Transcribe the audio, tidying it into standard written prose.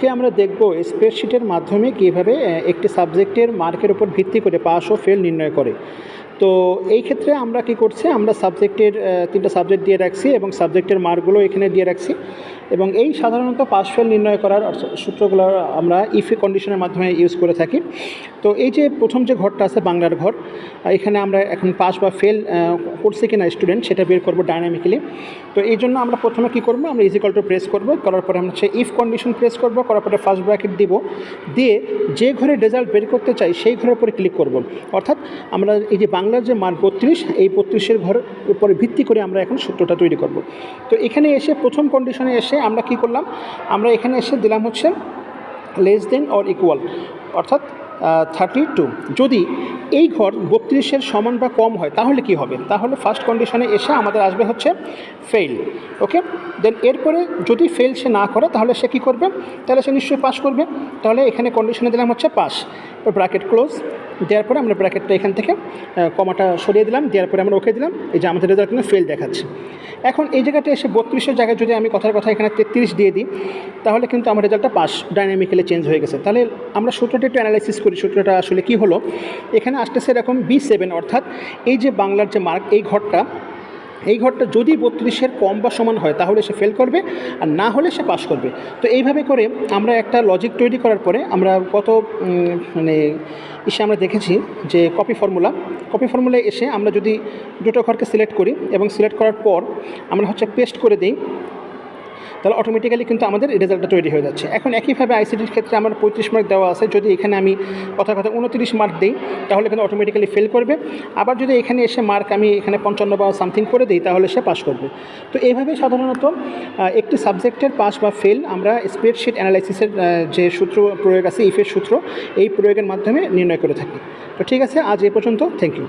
আজকে আমরা দেখব স্প্রেডশিটের মাধ্যমে কীভাবে একটি সাবজেক্টের মার্কের উপর ভিত্তি করে পাস ও ফেল নির্ণয় করে। তো এই ক্ষেত্রে আমরা কি করছি, আমরা সাবজেক্টের 3টা সাবজেক্ট দিয়ে রাখছি এবং সাবজেক্টের মার্কগুলো এখানে দিয়ে রাখছি এবং এই সাধারণত পাস ফেল নির্ণয় করার সূত্রগুলো আমরা ইফ কন্ডিশনের মাধ্যমে ইউজ করে থাকি। তো এই যে প্রথম যে ঘরটা আছে বাংলার ঘর, এখানে আমরা এখন পাস বা ফেল করছি কিনা স্টুডেন্ট সেটা বের করবো ডাইনামিক্যালি। তো এই জন্য আমরা প্রথমে কী করবো, আমরা ইজিক্যাল টু প্রেস করবো, করার পরে আমরা ইফ কন্ডিশন প্রেস করবো, করার পরে ফার্স্ট ব্র্যাকেট দিব, দিয়ে যে ঘরে রেজাল্ট বের করতে চাই সেই ঘরের উপরে ক্লিক করব। অর্থাৎ আমরা এই যে বাংলার যে মান 32, এই 32-এর ঘরের উপরে ভিত্তি করে আমরা এখন সূত্রটা তৈরি করব। তো এখানে এসে প্রথম কন্ডিশনে এসে আমরা কি করলাম, আমরা এখানে এসে দিলাম হচ্ছে লেস দেন অর ইকুয়াল, অর্থাৎ 32। যদি এই ঘর 32-এর সমান বা কম হয় তাহলে কি হবে, তাহলে ফার্স্ট কন্ডিশনে এসে আমাদের আসবে হচ্ছে ফেল। ওকে, দেন এরপরে যদি ফেল সে না করে তাহলে সে কী করবে, তাহলে সে নিশ্চয়ই পাস করবে। তাহলে এখানে কন্ডিশনে দিলাম হচ্ছে পাস, ব্র্যাকেট ক্লোজ, দেওয়ার পরে আমরা ব্র্যাকেটটা এখান থেকে কমাটা সরিয়ে দিলাম, দেওয়ার পরে আমরা ওকে দিলাম। এই যে আমাদের রেজাল্ট কিন্তু ফেল দেখাচ্ছে। এখন এই জায়গাটা এসে 32-এর জায়গায় যদি আমি কথার কথা এখানে 33 দিয়ে দিই তাহলে কিন্তু আমার রেজাল্টটা পাস ডাইনামিক্যালি চেঞ্জ হয়ে গেছে। তাহলে আমরা সূত্রটা একটু অ্যানালাইসিস করি, সূত্রটা আসলে কি হলো। এখানে আসতেছে এরকম B7, অর্থাৎ এই যে বাংলার যে মার্ক, এই ঘরটা যদি 32-এর কম বা সমান হয় তাহলে সে ফেল করবে, আর না হলে সে পাস করবে। তো এইভাবে করে আমরা একটা লজিক তৈরি করার পরে আমরা আমরা দেখেছি যে কপি ফর্মুলায় এসে আমরা যদি দুটো ঘরকে সিলেক্ট করি এবং সিলেক্ট করার পর আমরা হচ্ছে পেস্ট করে দিই, তাহলে অটোমেটিক্যালি কিন্তু আমাদের রেজাল্টটা তৈরি হয়ে যাচ্ছে। এখন একইভাবে আইসিটির ক্ষেত্রে আমার 35 মার্ক দেওয়া আছে, যদি এখানে আমি কথা 29 মার্ক দিই তাহলে কিন্তু অটোমেটিক্যালি ফেল করবে। আবার যদি এখানে এসে মার্ক আমি এখানে 55 বা সামথিং করে দিই তাহলে সে পাস করবে। তো এইভাবে সাধারণত একটি সাবজেক্টের পাস বা ফেল আমরা স্প্রেডশিট অ্যানালাইসিসের যে সূত্র প্রয়োগ আছে, ইফের সূত্র, এই প্রয়োগের মাধ্যমে নির্ণয় করে থাকি। তো ঠিক আছে, আজ এই পর্যন্ত, থ্যাংক ইউ।